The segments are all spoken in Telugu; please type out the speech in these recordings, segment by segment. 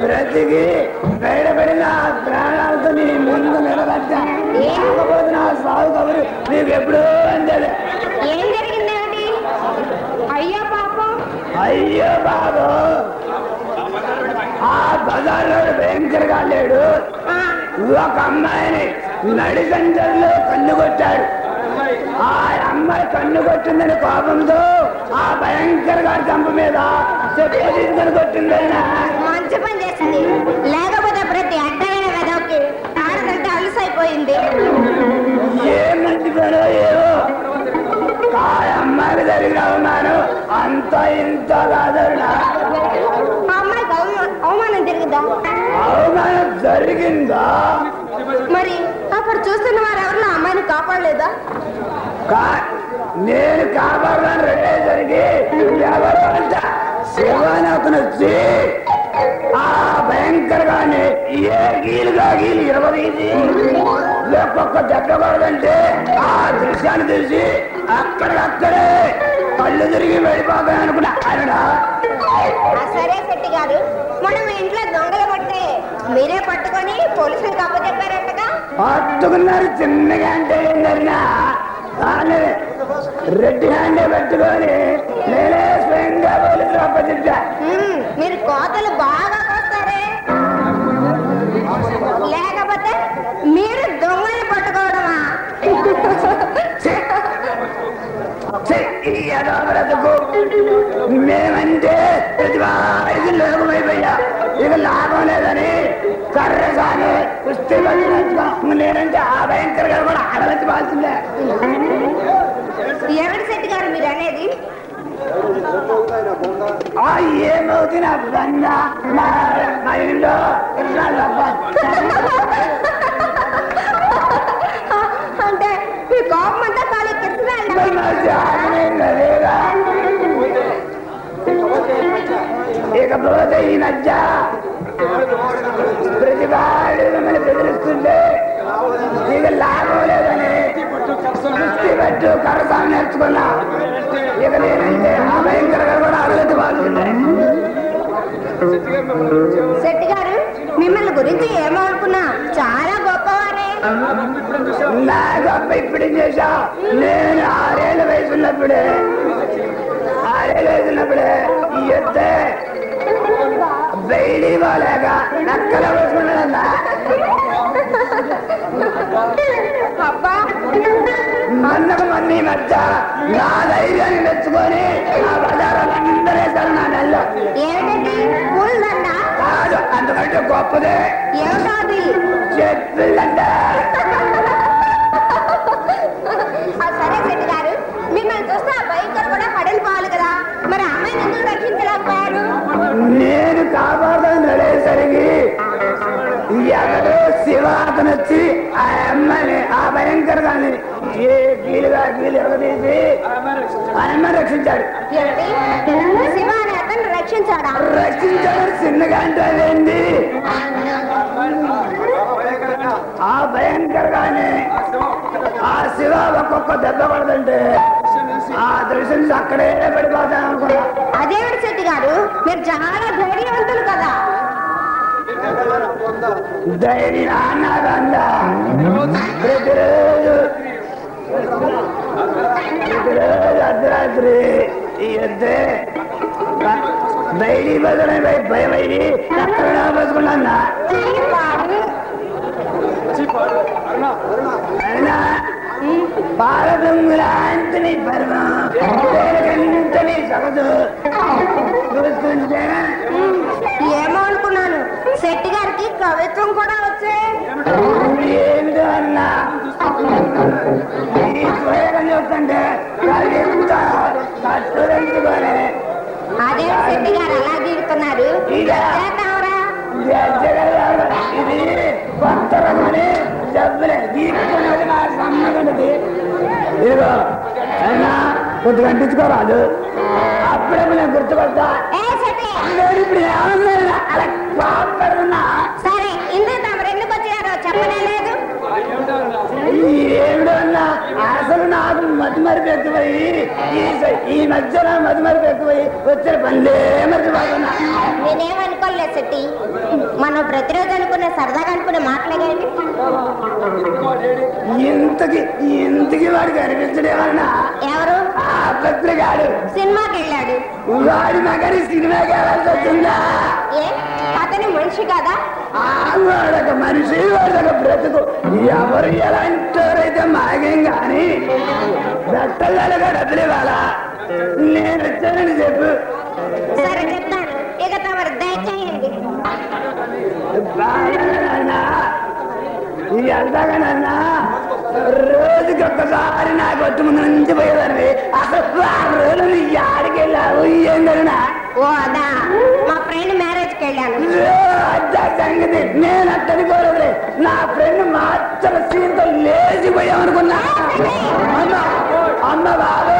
బ్రతికి బయటపడిన ప్రాణాలతో నీ ముందు నిలబడ్డా లేకపోతే నా సాగు కబురు నీకు ఎప్పుడూ అందేది. ఏం జరిగిందేమిటి? అయ్యో పాపం, అయ్యో బాబు, ఆ బజార్లో భయంకరగా లేడు. ఒక అమ్మాయిని నడి సంచల్లో కన్ను కొట్టాడు. ఆ అమ్మాయి కన్ను కొట్టిందని కోపంతో ఆ భయంకరగా చంప మీద చెప్పు తీసుకొని కొట్టిందైనా మంచి పని చేసింది. లేకపోతే ప్రతి అడ్డమైన వెదవకి ఆడదంటే అలుసైపోయింది. ఏ మంచి పనో ఏవో ఆ అమ్మాయికి జరిగిన అవమానం అంత ఇంత కాదరుడా. అమ్మాయికి అవమానం జరిగిందా? అవమానం జరిగిందా? మరి అక్కడ చూస్తున్న వారు ఎవరిలో అమ్మాయిని కాపాడలేదా? నేను కాపాడడానికి రెడీ జరిగి ఎవరంట శివానాథను వచ్చి ఆ భయంకరగానే ఏ గీలుగా గీలు ఇరవదీసి ఒక్కొక్క దెబ్బ పడదంటే ఆ దృశ్యాన్ని తెలిసి అక్కడికక్కడే కళ్ళు తిరిగి వెళ్ళిపోతాయి అనుకున్నా. సరే శెట్టి గారు, మనం ఇంట్లో దొంగలు పట్టే మీరే పట్టుకొని పోలీసులకు అప్పచెప్పారంటగా? పట్టుకున్నారు చిన్నగా అంటే ఏంటన్నా రెడ్డి హ్యాండే పెట్టుకొని నేనే స్వయంగా పోలీసులు అప్పచెప్పా. మీరు కోతలు బాగా కోస్తారే, లేకపోతే మీరు దొంగలు పట్టుకోవడమా? మేమంటే ప్రతివారికి లోకమైపోయా, ఇక లాభం లేదని కర్రగానే కుస్తీ నేనంటే ఆ భయంకరంగా కూడా ఆడవచ్చు బాల్సిందే. ఎవరి శెట్టి గారు మీరు అనేది? ఏమవుతుంది అప్పుడన్నా మా ఇంట్లో అంటే మీ కోపం అంతా కాలి కిస్తున్నాడు. ఇకపోతే ఈ మధ్య ప్రతివాడు మిమ్మల్ని బెదిరిస్తుంటే ఇక లాభం లేదని కుస్తీ పట్టు కరసాన్ని నేర్చుకున్నా. ఇక నేనంటే ఆ భయంకరంగా కూడా అరగతి బాగుంది. శెట్టి గారు మిమ్మల్ని గురించి ఏమో అనుకున్నా, చాలా గొప్పవారే. నా గొప్ప ఇప్పుడు చేశా. నేను 6 ఏళ్ళ వయసు ఉన్నప్పుడే ఈ యుద్ధ బయడి పోలేక నక్కల వేసుకున్నాడన్నా. అబ్బా, మన్నకు మంది మధ్య నా ధైర్యాన్ని మెచ్చుకొని ఆ బజారాలందరూ వేశారు నా నెలలో. ఏమిటండి పూలదండ? కాదు, అందుకంటే గొప్పదే ఏమిటో అది? చెప్పులంట. సరే శెట్టి గారు, మిమ్మల్ని చూస్తే ఆ భయంకర కూడా పడలిపోవాలి కదా, మరి అమ్మాయిని ఎందుకు రక్షించలేకపోయారు? నేను కాపాడుతాను నడేసరికి ఎవరో శివాతను వచ్చి ఆ అమ్మాయిని ఆ భయంకరగాని ఏ గీలుగా గీలు ఎవరీసి ఆ అమ్మాయిని రక్షించాడు. శివ అని అతను రక్షించాడా? రక్షించాడు. చిన్నగా అంటే అదేంటి ఆ భయంకరగానే ఆ శివ ఒక్కొక్క దెబ్బ పడదంటే ఆ దృశ్యం అక్కడే పడిపోతాను అనుకున్నా. అదేమిటి శెట్టి గారు, మీరు చాలా ధైర్యవంతులు కదా. ధైర్యం ప్రతిరోజు అర్ధరాత్రి ఈ వద్దే బయటి బదులు భయమైంది అక్కడ బతుకున్నా. అయినా పాలదొంగులాంటి పర్వంతని సగదు చూస్తుంటే ఏమో అనుకున్నాను, శెట్టి గారికి కవిత్వం కూడా వచ్చే. ఏమిటో అన్నా ఈ త్వరగా చూస్తుంటే కట్టుకోలే. అదే శెట్టి గారు అలా దిగుతున్నారు. ఇది కొత్త రమని వదిలే తీసుకున్నది నా సమ్మగుండది. ఇదిగో అయినా కొద్దిగా అంటించుకోరాదు, అప్పుడప్పుడు నేను గుర్తుపడతా. నేను ఇప్పుడు ఏమన్నా అలా బాధపడుతున్నా. సరే ఇందుకు తమరు ఎందుకు వచ్చారో చెప్పనే లేదు. ఏమిడన్నా అసలు నాకు మతిమరుపు ఎక్కువయి, ఈ మధ్యన మతిమరుపు ఎక్కువయి వచ్చిన పనులే మర్చిపోతున్నా. నేనేమనుకోలేదు శెట్టి, మనం ప్రతిరోజు అనుకున్న సరదాగా అనుకున్న మాట్లాడేది. ఇంతకి వాడికి అనిపించడేమన్నా? ఎవరు? ఆ పత్రికాడు సినిమాకి వెళ్ళాడు. వాడి మగని సినిమాకి వెళ్ళాల్సి వచ్చిందా? ఏ అతని మనిషి కదా? వాడొక మనిషి, వాడొక బ్రతుకు. ఎవరు ఎలాంటివారైతే మాగేం కానీ బట్టలుగా డబ్బులు ఇవ్వాలా? నేను వచ్చానని చెప్పు. సరే చెప్తాను, ఇక తమరు దయచేయండి. ఎంతగానన్నా రోజుకి ఒక్కసారి నా కొట్టు ముందు నుంచి పోయేదాన్ని. అసలు ఆ రోజులు యాడికి వెళ్ళావు ఏం జరిగినా? ఓ అదా, మా ఫ్రెండ్ మ్యారేజ్కి వెళ్ళాను. అద్దా సంగతి నేను అట్టనుకోలేదు. నా ఫ్రెండ్ మాత్రం సీన్తో లేచిపోయామనుకున్నా. అమ్మ బాబు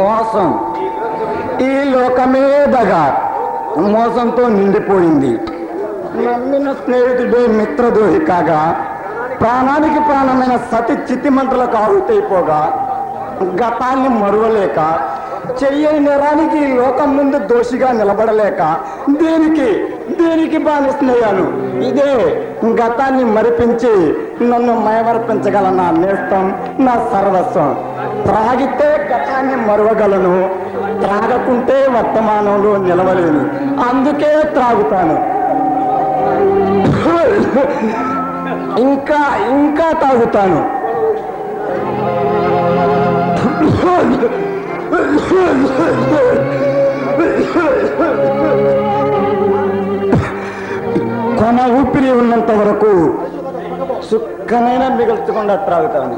మోసం, ఈ లోకమే దగా మోసంతో నిండిపోయింది. నమ్మిన స్నేహితుడే మిత్రద్రోహి కాగా, ప్రాణానికి ప్రాణమైన సతి చితిమంటలకు ఆహుతైపోగా, గతాన్ని మరువలేక, చెయ్యని నేరానికి లోకం ముందు దోషిగా నిలబడలేక దేనికి బానిస్తున్నాను. ఇదే గతాన్ని మరిపించి నన్ను మయమర్పించగల నా నేస్తం, నా సర్వస్వం. త్రాగితే గతాన్ని మరువగలను, త్రాగకుంటే వర్తమానంలో నిలవలేను. అందుకే త్రాగుతాను. ఇంకా తాగుతాను. కొన ఊపిరి ఉన్నంత వరకు సుఖమైన మిగల్చకుండా త్రాగుతాను.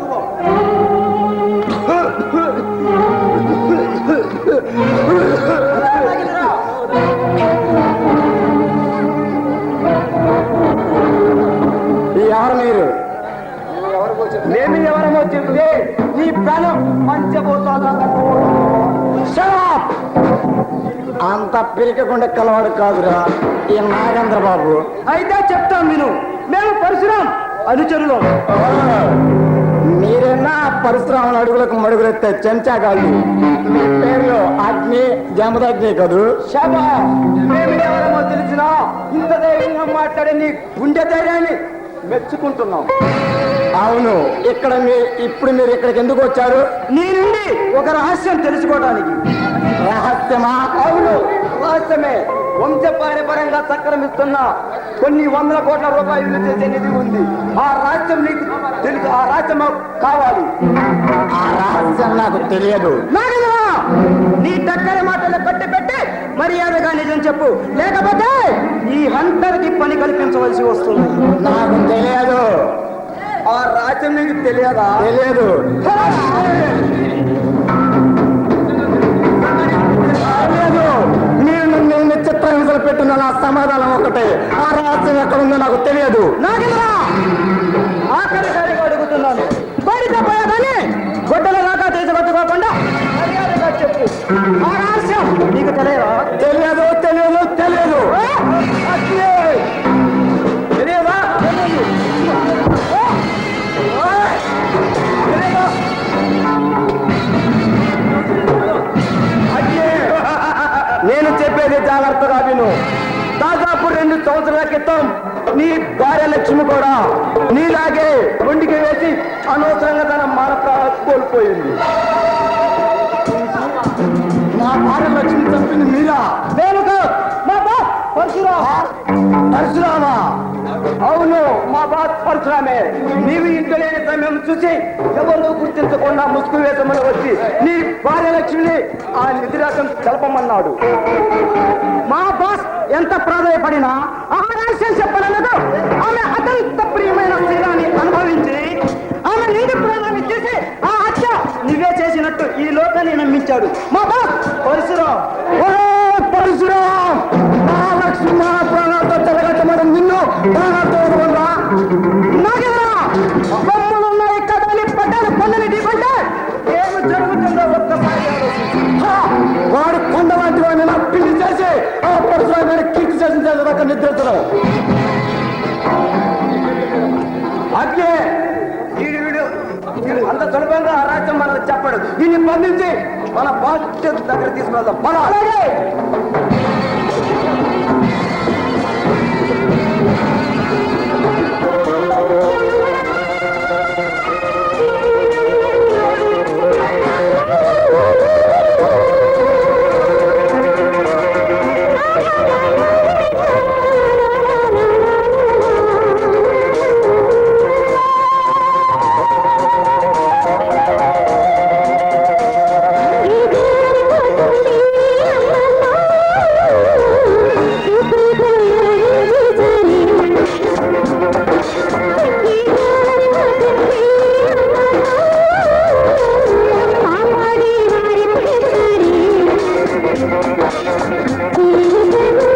ఎవరు మీరు? మేము ఎవరమో చెప్తే నీ ప్రాణం పంచబోతాను. అంత పిరికకుండా కలవాడు కాదురా ఈ నాగేంద్ర బాబు. అయితే చెప్తాం విను. మేము పరశురాం అనుచరులు. మీరేనా పరశురాముల అడుగులకు మడుగులెత్తే చెంచాగాళ్ళు. మీ పేర్లు అగ్ని జమదగ్ని కదూ. శబా, మేము ఎవరమో తెలిసినా ఇంత ధైర్యంగా మాట్లాడే నీ గుండె ధైర్యాన్ని మెచ్చుకుంటున్నాం. అవును, ఇక్కడ ఇప్పుడు మీరు ఇక్కడికి ఎందుకు వచ్చారు? నీ నుండి ఒక రహస్యం తెలుసుకోవడానికి. రహస్యమా? అవును, రహస్యమే. వంశపారంపర్యంగా సక్రమిస్తున్న కొన్ని వందల కోట్ల రూపాయలు చేసే నిధి ఉంది. ఆ రహస్యం నీకు తెలుసు. ఆ రహస్యం కావాలి. ఆ రహస్యం నాకు తెలియదు. నీ దగ్గర మాటలు కట్టి పెట్టి మర్యాదగా నిజం చెప్పు, లేకపోతే ఈ హంతర్కి పని కల్పించవలసి వస్తుంది. నాకు తెలియదు. ఆ రహస్యం నీకు తెలియదా? తెలియదు. నేను చిత్రహింసలు పెట్టిన నా సమాధానం ఒకటే. ఆ రహస్యం ఎక్కడుందో నాకు తెలియదు. ఆఖరిసారిగా అడుగుతున్నాను. బయట పోయాదని గొడ్డల దాకా తీసుకొచ్చుకోకుండా మర్యాదగా చెప్పు. ఆ రహస్యం నీకు తెలియదా? తెలియదు, తెలియదు, తెలియదు. తెలియదా? నేను చెప్పేది జాగ్రత్తగా విను. దాదాపు 2 సంవత్సరాల క్రితం నీ భార్య లక్ష్మి కూడా నీలాగే ఒంటికి వేసి అనవసరంగా తన మానప్రాణాలు కోల్పోయింది. నా భార్య లక్ష్మి చంపింది మీరా? పరశురామా? అవును, మా బాత్ పరశురామే. నీవు ఇంట్లో లేని సమయం చూసి ఎవరు గుర్తించకుండా ముసుగు వేసమని వచ్చి నీ భార్య లక్ష్మిని ఆ నిధిరాశం తెలపమన్నాడు. మా బాస్ ఎంత ప్రాధాయపడినా ఆ రహస్యం చెప్పలేదు. ఆమె అత్యంత ప్రియమైన శరీరాన్ని అనుభవించి ఆమె నీటి ప్రాణాన్ని చేసి ఆ హత్య నువ్వే చేసినట్టు ఈ లోకాన్ని నమ్మించాడు మా బాస్ పరశురాం. పరశురాం, నా లక్ష్మి నా ప్రాణాలతో చెలగట్టమని నిన్ను ప్రాణాలతో బొమ్మలున్నాయి కదని పడ్డాను పనులు ఢీకుంటే ఏమి జరుగుతుందో ఒక్కసారి ఆలోచించు. వాడు కొండ వంటి వాడిని నా పిండి చేసి ఆ పరశురాం గారి కీర్తి చేసిన దాకా నిద్రిస్తున్నాం. అట్లే వీడు అంత సులభంగా ఆ రాజ్యం మనకు చెప్పడు. దీన్ని బంధించి మన బాధ్యత దగ్గర తీసుకువెళ్దాం. మన అలాగే Thank you.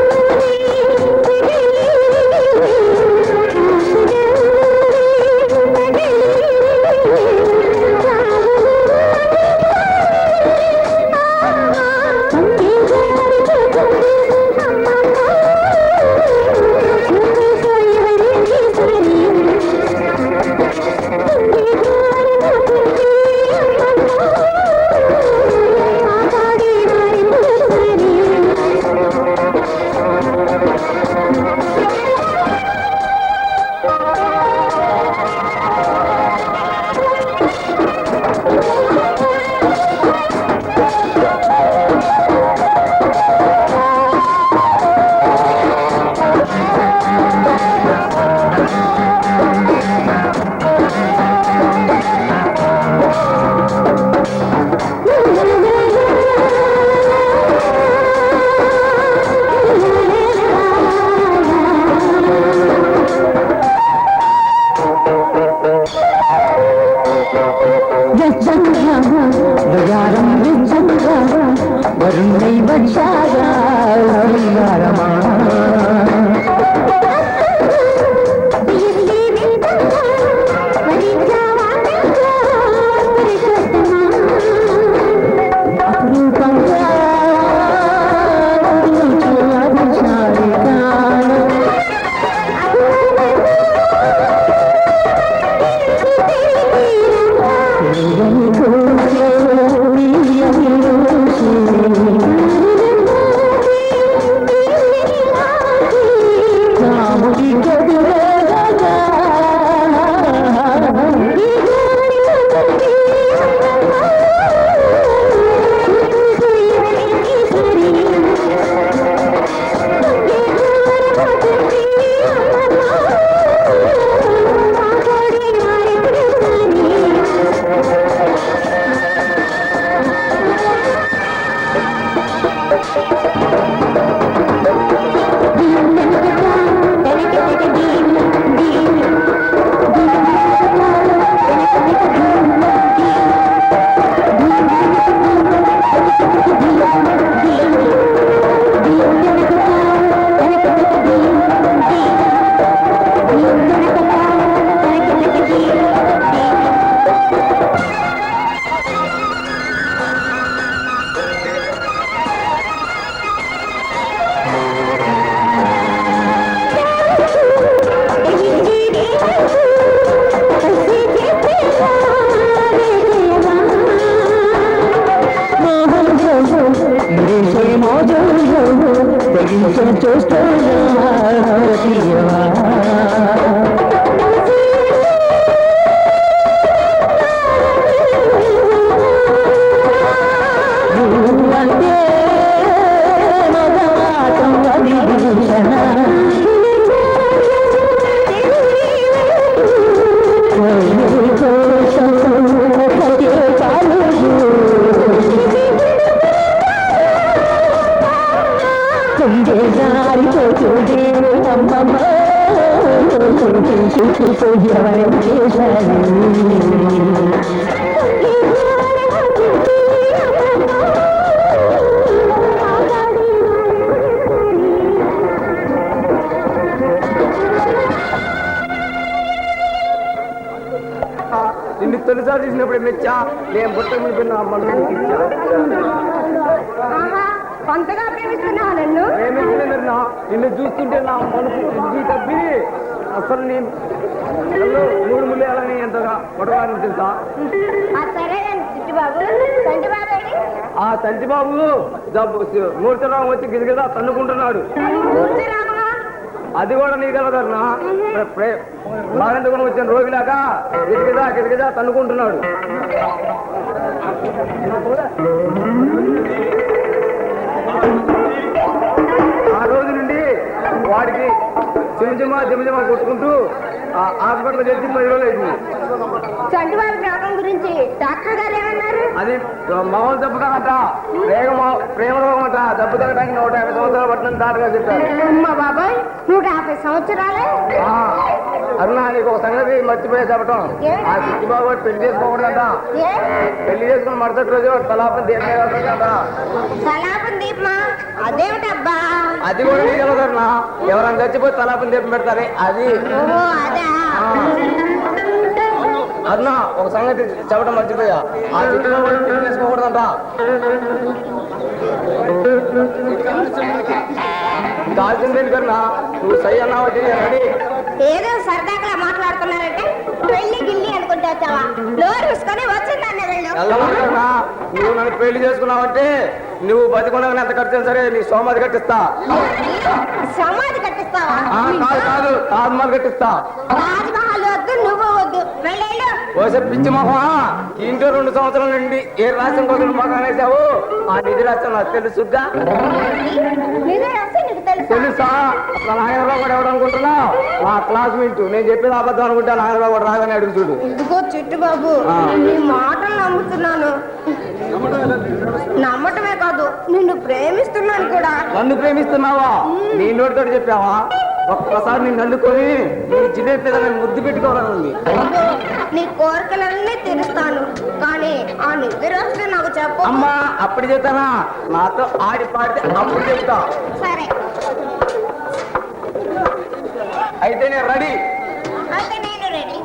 చూస్తూ నిన్ను తొలిసారి చూసినప్పుడు మెచ్చా నేను బుట్ట మీద కొంతగా ప్రేమిస్తున్నావా నన్ను? ప్రేమిస్తున్నా నిన్ను చూస్తుంటే నా మనసు తప్పి అసలు నేను మూడు ముళ్ళేయాలని ఎంతగా పొడవాలని తెలుసా. సరే చిట్టుబాబు, సంటిబాబు ఆ సంటిబాబు మూర్తిరావు వచ్చి గిరిగిదా తన్నుకుంటున్నాడు. అది కూడా నీ కలదన్నా బాగెందుకు వచ్చిన రోగిలాగా గిరిగిదా తన్నుకుంటున్నాడు. ఆ రోజు నుండి వాడికి జిమజిమ కొట్టుకుంటూ హాస్పిటల్ చేసి 10 రోజులు అయింది. చంటిబాబు ప్రాబ్లం గురించి డాక్టర్ గారు ఏమన్నారు? అది మామూలు దెబ్బ కాదట, ప్రేమ రోగం అట. దెబ్బ తగ్గడానికి 150 సంవత్సరాలు పట్టిన డాక్టర్ చెప్పారు. అమ్మా బాబాయ్, 150 సంవత్సరాలే? అరుణ నీకు ఒక సంగతి మర్చిపోయే చెప్పటం. ఆ చిట్టిబాబు పెళ్లి చేసుకోకూడదంట. పెళ్లి చేసుకుని మరుసటి రోజు తలాపం దీపం. తలాపం దీపమా? అదేమిటబ్బా? అది కూడా నీకెళ్ళదన్నా, ఎవరైనా చచ్చిపోయి తలాపం దీపం పెడతారే అది. అదా? అన్నా ఒక సంగతి చెప్పడం మర్చిపోయా, ఆ చిట్టిబాబు పెళ్లి చేసుకోకూడదంట. కాల్సిన పెళ్లి కన్నా నువ్వు సై అన్నా వచ్చి రెడీ. ఏదో సరదాగా మాట్లాడుతున్నారంటే పెళ్లి గిల్లి అనుకుంటా వచ్చావా? నోరు చూసుకొని వచ్చిందన్న వెళ్ళు. నువ్వు నన్ను పెళ్లి చేసుకున్నావంటే నువ్వు బతికుండా ఎంత ఖర్చు సరే నీ సోమాది కట్టిస్తా. సమాధి కట్టిస్తావా? కాదు తాజ్మహల్ కట్టిస్తా. రాజమహల్ వద్దు, నువ్వు వద్దు, వెళ్ళేళ్ళు. ఓసే పిచ్చి మొహమా, ఇంట్లో 2 సంవత్సరాల నుండి ఏ రాష్ట్రం కోసం మొఖం వేసావు? ఆ నిధి రాష్ట్రం నాకు తెలుసుగా. తెలుసా? అసలు నాగరావు కూడా ఎవడు అనుకుంటున్నావు? నా క్లాస్మేట్. నేను చెప్పేది అబద్ధం అనుకుంటా, నాగరావు కూడా రాగానే అడుగు చూడు. ఇదిగో చిట్టుబాబు, నీ మాటలు నమ్ముతున్నాను. నమ్మటమే కాదు, నిన్ను ప్రేమిస్తున్నాను కూడా. నన్ను ప్రేమిస్తున్నావా? నీ నోటితో చెప్పావా? ఒక్కసారి నేను అందుకొని నీ జిలేబీ మీద ముద్దు పెట్టుకోవాలని. నీ కోరికలన్నీ తీరుస్తాను, కానీ ఆ నిద్ర వస్తే నాకు చెప్పు. అమ్మా అప్పుడు చెప్తానా? నాతో ఆడి పాడితే అప్పుడు చెప్తా. సరే అయితే నేను రెడీ. అయితే నేను రెడీ.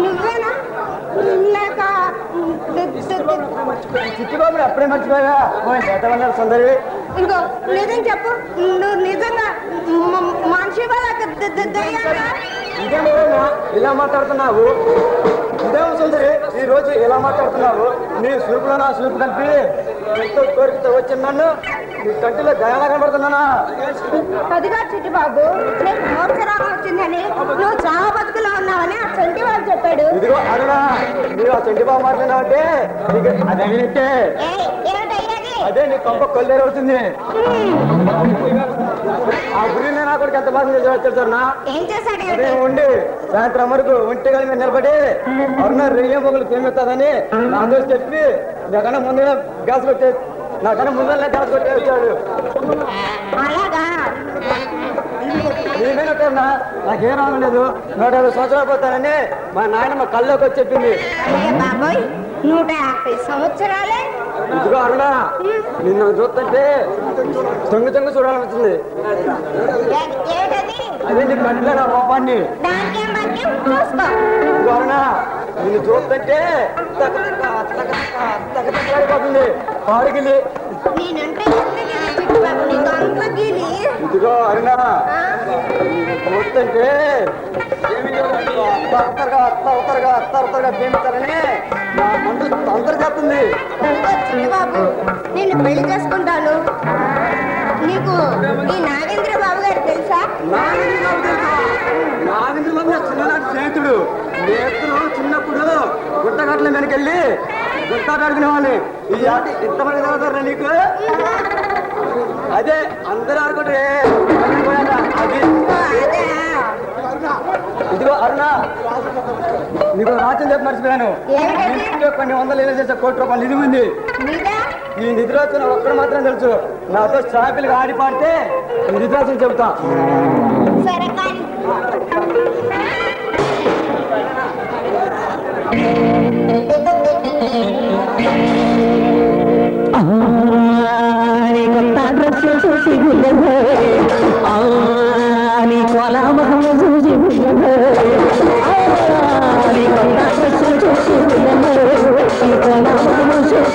నువ్వేనా ఇందాక చిట్టుబాబు అప్పుడే మర్చిపోయా సుందరి ఇంకో నిజం చెప్పు, నువ్వు నిజంగా మనిషి ఇలా మాట్లాడుతున్నావు. ఇదేమో సుందరి ఈ రోజు ఇలా మాట్లాడుతున్నావు. నీ సూపులో నా సూపు కలిపి ఎంతో కోరికతో వచ్చిన నన్ను నీ కంటిలో దయాలా కనబడుతున్నానా? అదిగా చిట్టిబాబు, నీకు మోక్షరాగం వచ్చిందని నువ్వు చాలా బతుకులో ఉన్నావని ఆ చంటి బాబు చెప్పాడు. ఇదిగో అడుగునా నువ్వు ఆ చంటి బాబు మాట్లాడినావంటే అదేంటే అదే నీ కొంప కొల్లేరు అవుతుంది. ఆ గురి నా కొడుకు ఎంత బాగా చేశాడు. ఏం చేశాడు? అదే ఉండి సాయంత్రం వరకు ఒంటి గల మీద నిలబడి అరుణ రెయ్యం పొగలు తేమెత్తాదని నా అందరూ చెప్పి నాకన్నా ముందుగా గ్యాస్ కొట్టే నాకన్నా ముందరనే గ్యాస్ కొట్టే వచ్చాడు. అలాగా నేనేనట్టన్నా నాకేం రావలేదు. 150 సంవత్సరాలు పోతానని మా నాయనమ్మ కల్లోకి వచ్చి చెప్పింది. బాబోయ్ 150 సంవత్సరాలే. ఇదిగో అరుణ నిన్ను చూస్తుంటే తొంగి తొంగి చూడాలనిపిస్తుంది. అదే నీ కంట్లో నా కోపాన్ని. ఇదిగో అరుణ నిన్ను చూస్తుంటే తగ్గపోతుంది పాడిగిలి. ఇదిగో అరుణ చూస్తుంటే అత్తరగా ప్రేమిస్తారని నా మందు తొందర చేస్తుంది. బాబు నేను పెళ్లి చేసుకుంటాను. నీకు ఈ నాగేంద్ర బాబు గారు తెలుసా? నాగేంద్ర బాబు నా చిన్ననాటి స్నేహితుడు. నేర్చులు చిన్నప్పుడు గుట్టగట్ల వెనకెళ్ళి గుట్టాట ఆడుకునేవాళ్ళు. ఈ ఆట ఇంతమంది చదువుతారా నీకు? అదే అందరూ ఆడుకుంటే అది. ఇదిగో అరుణ నీకు రాత్రి చెప్పి మర్చిపోయాను. కొన్ని వందలు ఏదో చేసే ₹1 కోటి నిధి ఉంది. ఈ నిధి రాసిన ఒక్కడు మాత్రం తెలుసు. నాతో షాపిల్గా ఆడి పాడితే నిధి రాసిన చెబుతా. సరే కొత్త డ్రెస్ చూసి నీ కోలామహం చూసి కొత్త డ్రెస్ చూసి నీ కోలామహం చూసి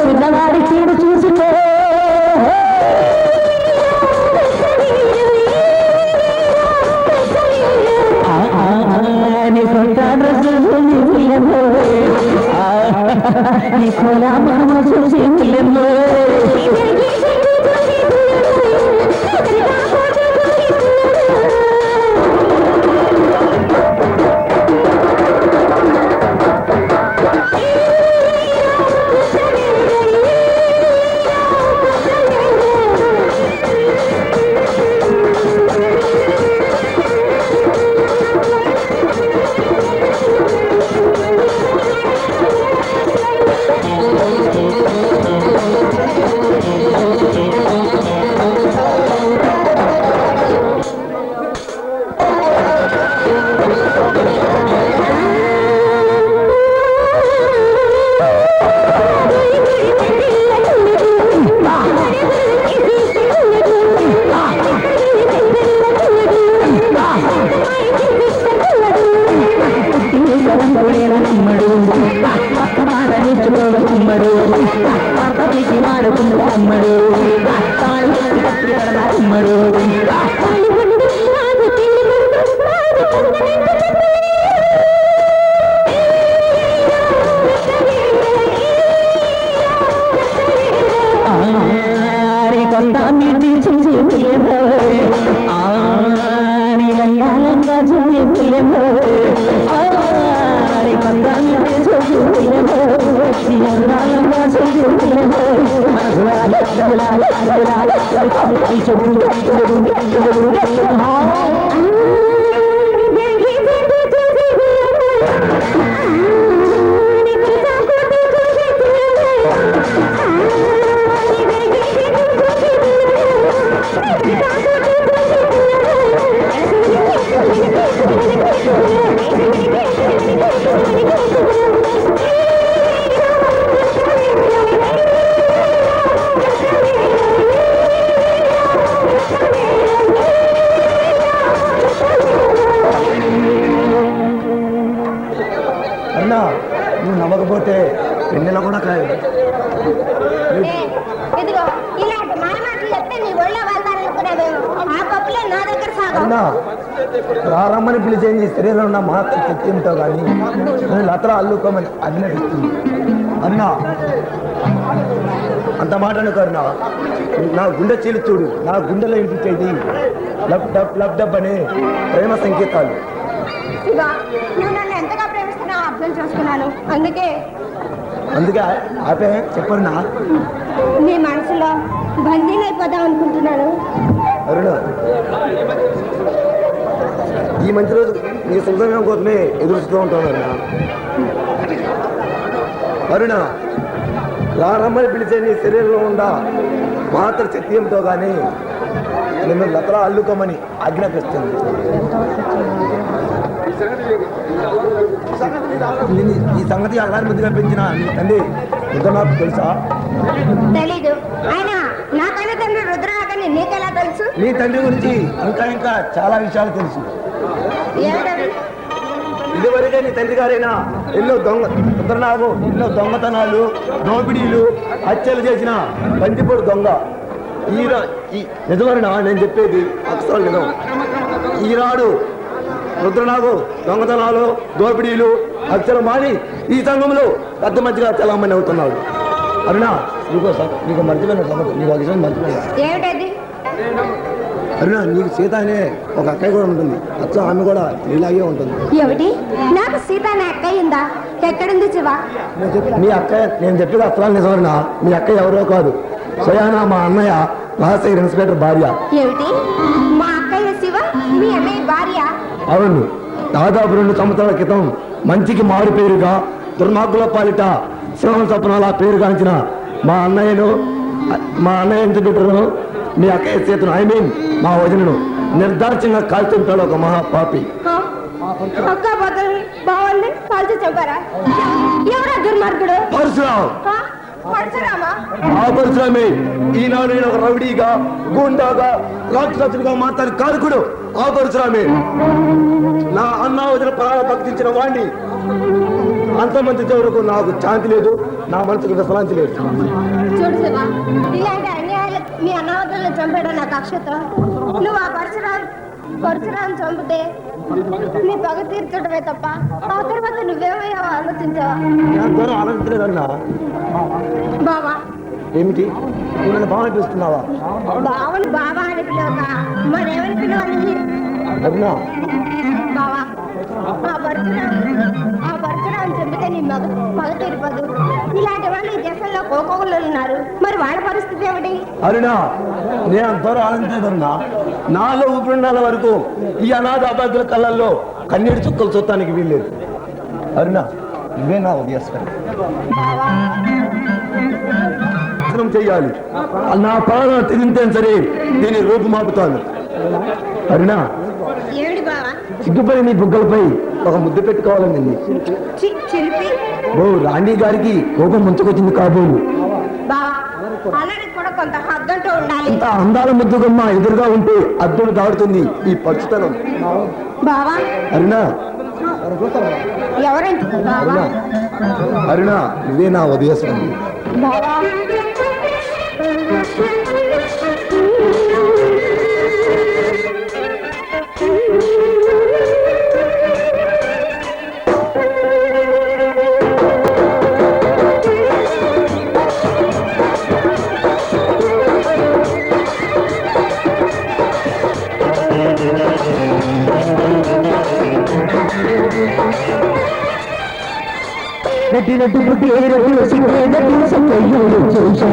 చిన్నవాడి చీడు చూసుకో నీ సొంత డ్రెస్ నీ కోలా మామ చూసి అన్నా నువ్వు నవ్వకపోతే పెన్నెల కూడా కాదు. ఇదిగో ఇలాంటి మాటలు చెప్తే నీ ఒళ్ళో వెళ్తాననుకునేవేమో ఆ పప్పులే నా దగ్గర సాగు. అన్నా ప్రారంభని పిలిచేంది శరీరంలో ఉన్న మహత్వ శక్తి ఉంటావు కానీ నువ్వు లతర అల్లుకోమని అది నటిస్తుంది. అన్నా అంత మాట అనుకోరునా, నా గుండె చీలి చూడు, నా గుండెలో వినిపించేది లబ్ డబ్ లబ్ డబ్ అనే ప్రేమ సంకేతాలు. శివ, నువ్వు నన్ను ఎంతగా ప్రేమిస్తున్నావు అర్థం చేసుకున్నాను. అందుకే ఆపే చెప్పరునా, నీ మనసులో బందీనైపోదాం అనుకుంటున్నాను. అరుణ ఈ మంచి రోజు నీ సుఖం కోసమే ఎదురుస్తూ ఉంటాను అరుణ రారమ్మని పిలిచే నీ శరీరంలో ఉండ మాత్ర శక్తి ఏమిటో కానీ నిన్ను లతలా అల్లుకోమని ఆజ్ఞాపిస్తుంది. ఈ సంగతి అల్లారి ముద్దుగా పెంచిన నీ తండ్రి రుద్రనాథ్ తెలుసా? తెలీదు. ఆయన నా కన్నా తండ్రి రుద్రనాథని నీకెలా తెలుసు? నీ తండ్రి గురించి ఇంకా చాలా విషయాలు తెలుసు. ఇదివరకే నీ తండ్రి గారైనా ఎన్నో దొంగతనాలు, దోపిడీలు, హత్యలు చేసిన బందిపోడు దొంగ. నిజమేనా నేను చెప్పేది? అక్షరాలు నిజం. ఈనాడు రుద్రనాథు దొంగతనాలు, దోపిడీలు, అక్షరం మాని ఈ సంఘంలో పెద్ద మంచిగా చలామణి అవుతున్నాడు. అరుణా నీకు మర్చిపోయిన సంగతి, నీకు ఒక విషయం మర్చిపోయినా. అరుణా నీకు సీత అనే ఒక అక్కయ్య కూడా ఉంటుంది. అచ్చం ఆమె కూడా ఇలాగే ఉంటుంది. ఏమిటి? నాకు సీత అనే అక్కయ్య ఉందా? ఎక్కడుంది శివ? మీ అక్కయ్య నేను చెప్పేది అసలు నిజమన్నా. మీ అక్కయ్య ఎవరో కాదు, స్వయానా మా అన్నయ్య రాజశేఖర్ ఇన్స్పెక్టర్ భార్య. ఏమిటి? మా అక్కయ్య శివ మీ అన్నయ్య భార్య? అవును. దాదాపు 2 సంవత్సరాల క్రితం మంచికి మారు పేరుగా దుర్మార్గుల పాలిట సింహం సపనాల పేరుగాంచిన మా అన్నయ్య ఇన్స్పెక్టర్ను మీ అక్కయ్య సీతను మా వదినను నిర్దార్చంగా కాల్చుంటాడు ఒక మహాపాపి. అక్క బదులు బావాన్ని కాల్చి చంపారా? ఎవరా దుర్మార్గుడు? పరశురామా? ఆ పరశురామే ఈనాడు నేను ఒక రౌడీగా, గూండాగా, రాక్షసుడిగా మాట్లాడి కారకుడు ఆ పరశురామే. నా అన్న వదిన ప్రాణ భక్తించిన వాణ్ణి అంతమంది వరకు నాకు శాంతి లేదు, నా మనసుకు విశ్రాంతి లేదు. చూడు శివ, ఇలాంటి అన్యాయాలు మీ అన్నవద్దలను చంపాడు నాకు అక్షత. నువ్వు ఆ పరశురాం చంపితే నీ పగ తీర్చడమే తప్ప ఆ తర్వాత నువ్వేమయ్యావో ఆలోచించావా? ఆలోచించలేదన్నా. బావా ఏమిటి? నన్ను బాగా అనిపిస్తున్నావా? బావని బావా అని పిలవక మరేమని పిలవాలి? బావా ఆ పరశురాం చంపితే నీ పగ తీరిపోదు. ఇలాంటి వాళ్ళు ఈ దేశంలో కోకోళ్ళు ఉన్నారు. మరి వాళ్ళ పరిస్థితి ఏమిటి? అరుణా నేను అంతవరకు ఆలోచించదన్నా. నాలో ఊపిరినాల వరకు ఈ అనాథ అభ్యర్థుల కళ్ళల్లో కన్నీటి చుక్కలు చూడటానికి వీల్లేదు. అరుణా నువ్వే నా ఉద్దేశం చెయ్యాలి. నా ప్రాణం తిరిగితే సరే దీని రూపుమాపుతాను. అరుణా సిగ్గుపై నీ బుగ్గలపై ఒక ముద్దు పెట్టుకోవాలని ఓ రాణి గారికి కోపం ముంచుకొచ్చింది కాబోలు. ఇంత అందాల ముద్దుగమ్మ ఎదురుగా ఉంటే అద్దులు దాడుతుంది ఈ పచ్చుతనం. అరుణా అరుణా నువ్వే నా ఉదయం. నటి పుట్టేరు చూసా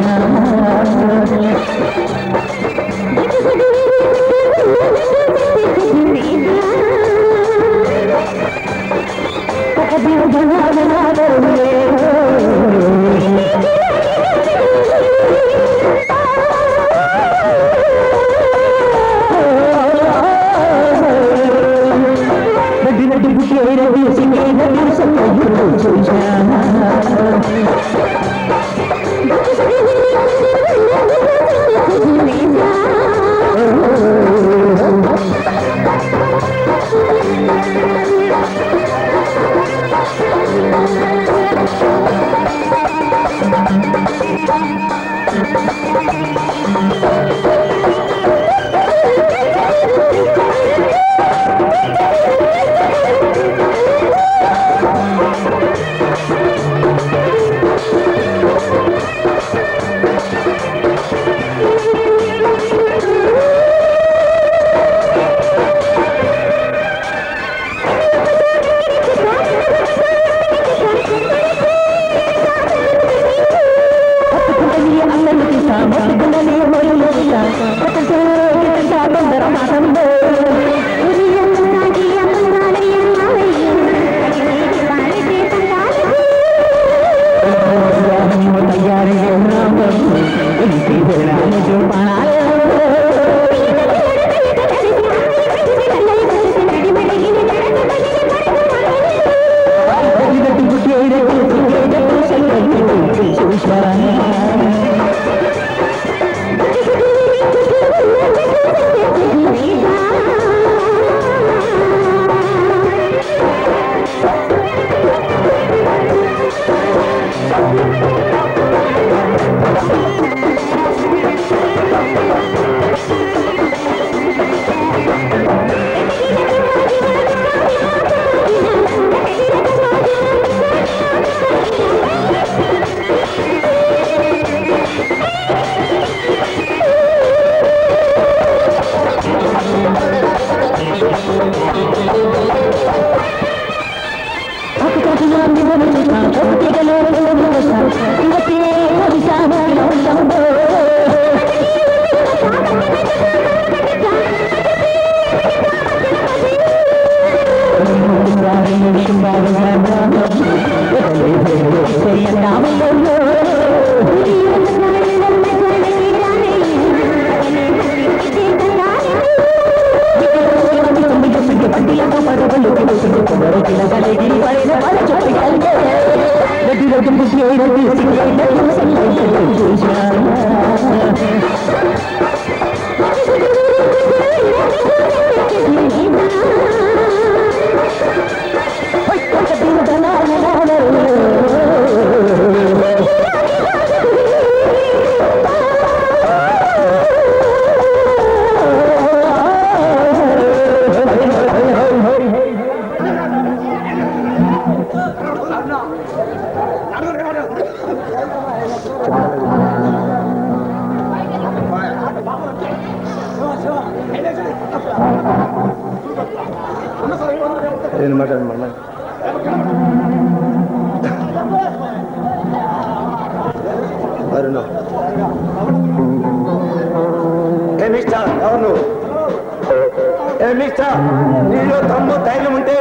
నీలో తమ్ము ధైర్యం ఉంటే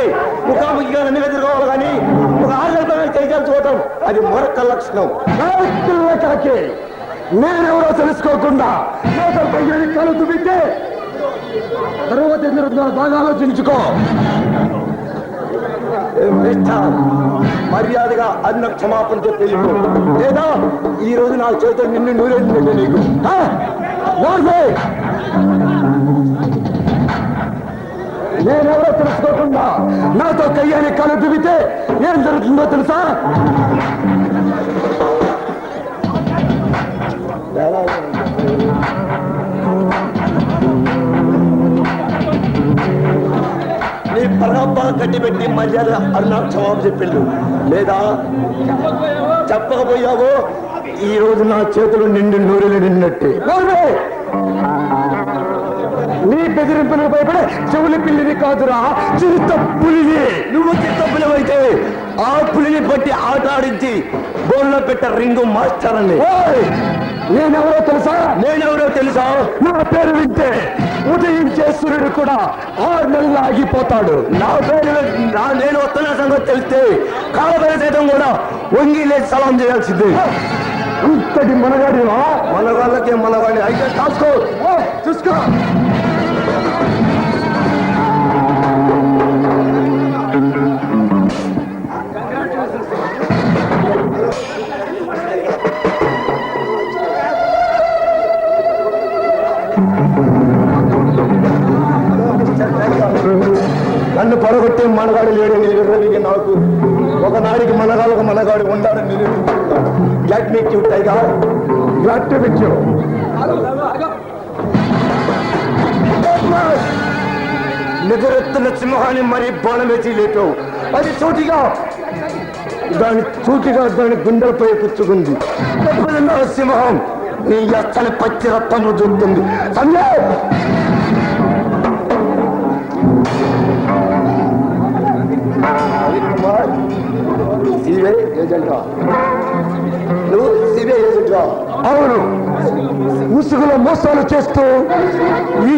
ముఖాముఖిగా నన్ను ఎదుర్కోవాలి కానీ ఒక ఆలోచన చేయగలుచుకోవటం అది మరొక లక్షణం. నేనెవరో తెలుసుకోకుండా కలు తుబితే తర్వాత ఎందుకు బాగా ఆలోచించుకో. మర్యాదగా అన్న క్షమాపణ చెప్పి లేదా ఈ రోజు నా చేతులు నిన్ను నూరేసినట్టు నీకు. నేనెవరో తెలుసుకోకుండా నాతో కయ్యాన్ని కలు తుబితే ఏం జరుగుతుందో తెలుసా? నీ పరబ్బా కట్టిపెట్టి మర్యాద అన్నా క్షమాపణ చెప్పిండు లేదా చెప్పకపోయావో ఈ రోజు నా చేతులు నిండు నూరెలు నిన్నట్టే. నీ బెదిరింపులకు భయపడే చెవులి పిల్లిని కాదురా చిరుత పులిని. నువ్వు చిత్త పులివైతే ఆ పులిని బట్టి ఆట ఆడించి బోన్లో పెట్ట రింగు మాస్టర్ అని. నేనెవరో తెలుసా? నా పేరు వింటే ఉదయించే సూర్యుడు కూడా 6 నెలలు ఆగిపోతాడు. నేను వస్తున్న సంగతి తెలిస్తే కాలబెల సైతం కూడా వంగి లేచి సలాం చేయాల్సిందే. ఇంతటి మనగాడివా? మనగాళ్ళకే మనగాడి అయితే కాసుకో చూసుకో. నన్ను పడగొట్టే మనగాడు లేడని ఎదురదిగి నాకు ఒకనాడికి మనగాడు ఉండాలని నిద్రెత్తున్న సింహాన్ని మరీ బాణం వేసి లేపావు. అది సూటిగా దాని గుండెలపై పుచ్చుకుంది. సింహం నీ ఎత్తని పచ్చి రక్తము చూస్తుంది. అవును, ముసుగులో మోసాలు చేస్తూ ఈ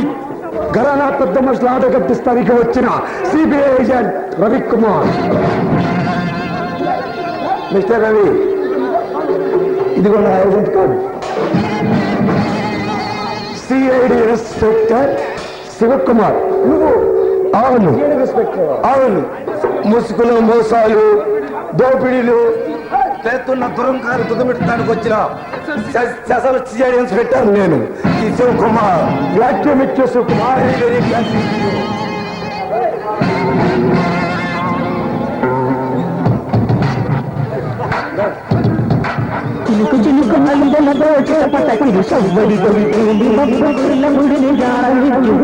ఘరానా పెద్ద మనుషుల ఆట కట్టిస్తానికి వచ్చిన CBI agent Ravikumar. Mister Ravi, ఇదిగో నా agent card. CID inspector Shivakumar. నువ్వు? అవును, ముసుగులో మోసాలు దోపిడీలు చేస్తున్న దురంకారు తుదమిట్టడానికి వచ్చిన సిఐడి ఇన్స్పెక్టర్ నేను ఈ శివకుమార్. వ్యాఖ్యం ఇచ్చే శివకుమార్. చిలుకు చిలుకు మందలతో చిరపటకిరి సవ్వడి కొలిపేలి మబ్బుల ముడిని జారవించు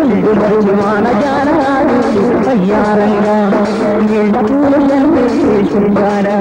మరుమాన జానాడు అయ్యారంగా నీళ్ళ పూలను వేసుండారా.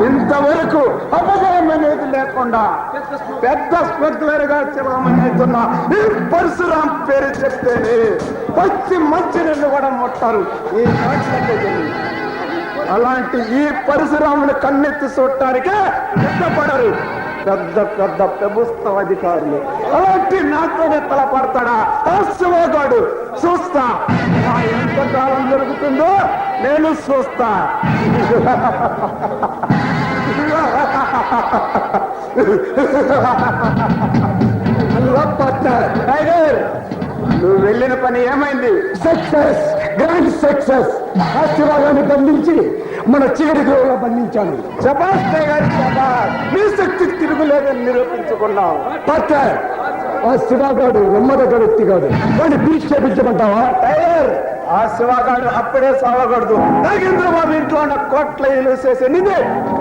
ఇంతవరకు అపజయం అనేది లేకుండా పెద్ద స్మగ్లర్ గా చెలమనేతున్న ఈ పరశురాం పేరు చెప్తేనే పచ్చి మంచినీళ్ళు కూడా ముట్టారు ఈ అలాంటి ఈ పరశురాముని కన్నెత్తి చూడటానికే ఇష్టపడరు పెద్ద పెద్ద ప్రభుత్వ అధికారులు. అలాంటి నాతోనే తలపడతాడా ఆ శివగాడు? చూస్తా ఎంతకాలం జరుగుతుందో నేను చూస్తా. టైగర్, నువ్వు వెళ్ళిన పని ఏమైంది? Success, grand success. ఆ శివగాన్ని బంధించి మన చివరి గృహంలో బంధించాను. శబాష్ టైగర్, శబాష్. నీ శక్తి తిరుగులేదని నిరూపించుకున్నావు. పార్ట్నర్, ఆ శివగాడు నమ్మదగ్గ వ్యక్తి కాదు. వాడిని పీచ్ చేపించమంటావా? టైగర్, ఆ శివగాడు అప్పుడే సావకూడదు. నాగేంద్రబాబు ఇంట్లో ఉన్న కోట్ల ఇల్లు చేసే నిధి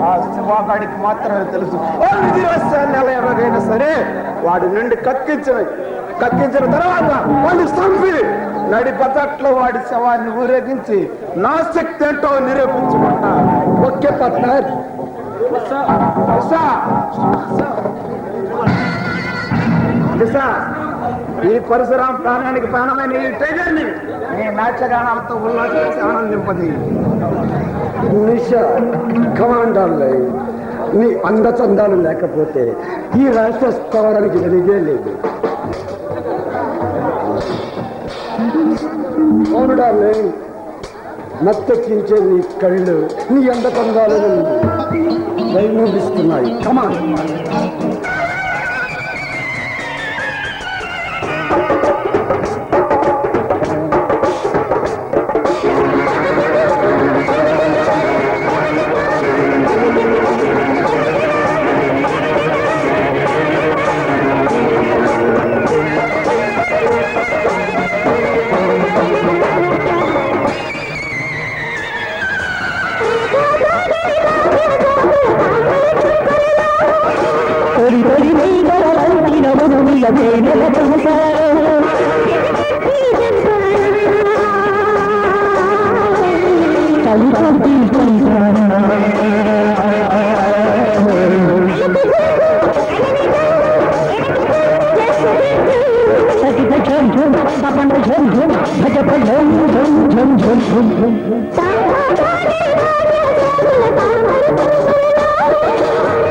ఆ శివగాడికి మాత్రమే తెలుసు. ఆ నిధి రహస్యాన్ని ఎలా ఎలాగైనా సరే వాడి నుండి కక్కించిన తర్వాత వాడిని చంపి నడి బజట్లో వాడి శవాన్ని ఊరేగించి నా శక్తి ఏంటో నిరూపించుకుంటా. Okay partner. ఈ పరశురాం ప్రాణానికి ప్రాణమైన ఈ టైగర్ని నీ నాట్యగానాలతో ఉల్లాసించి ఆనందింపది. నిషా, కమాండర్, నీ అందచందాలు లేకపోతే ఈ రాష్ట్ర స్థావరానికి వెలిగే లేదు. అవును డార్లింగ్, మత్తెక్కించే నీ కళ్ళు నీ అందచందాలను వైమోగిస్తున్నాయి. కమాన్.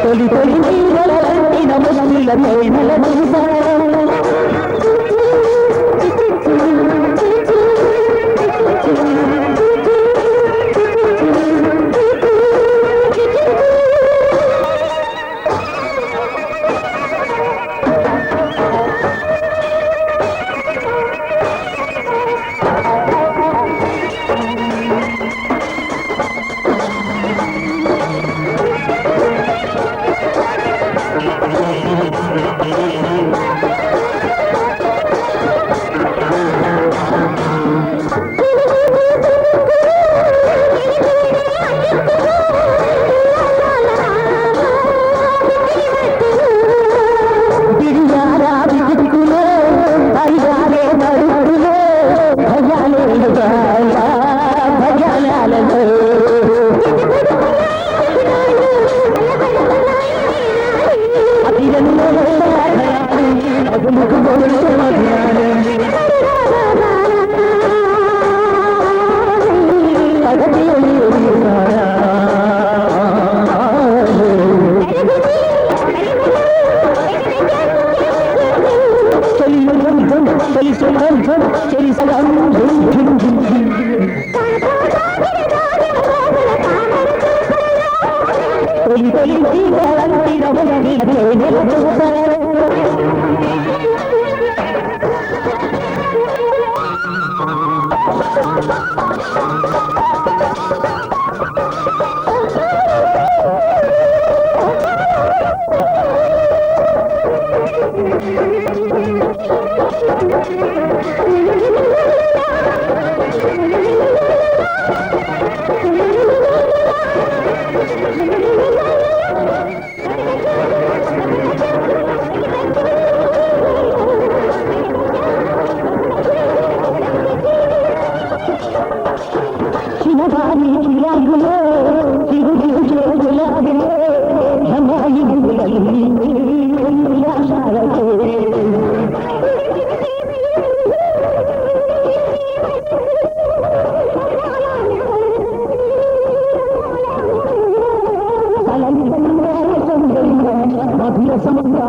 తొలి తొలి నీళ్ళ ముస్లిల తేనెల మధుర సముద్ర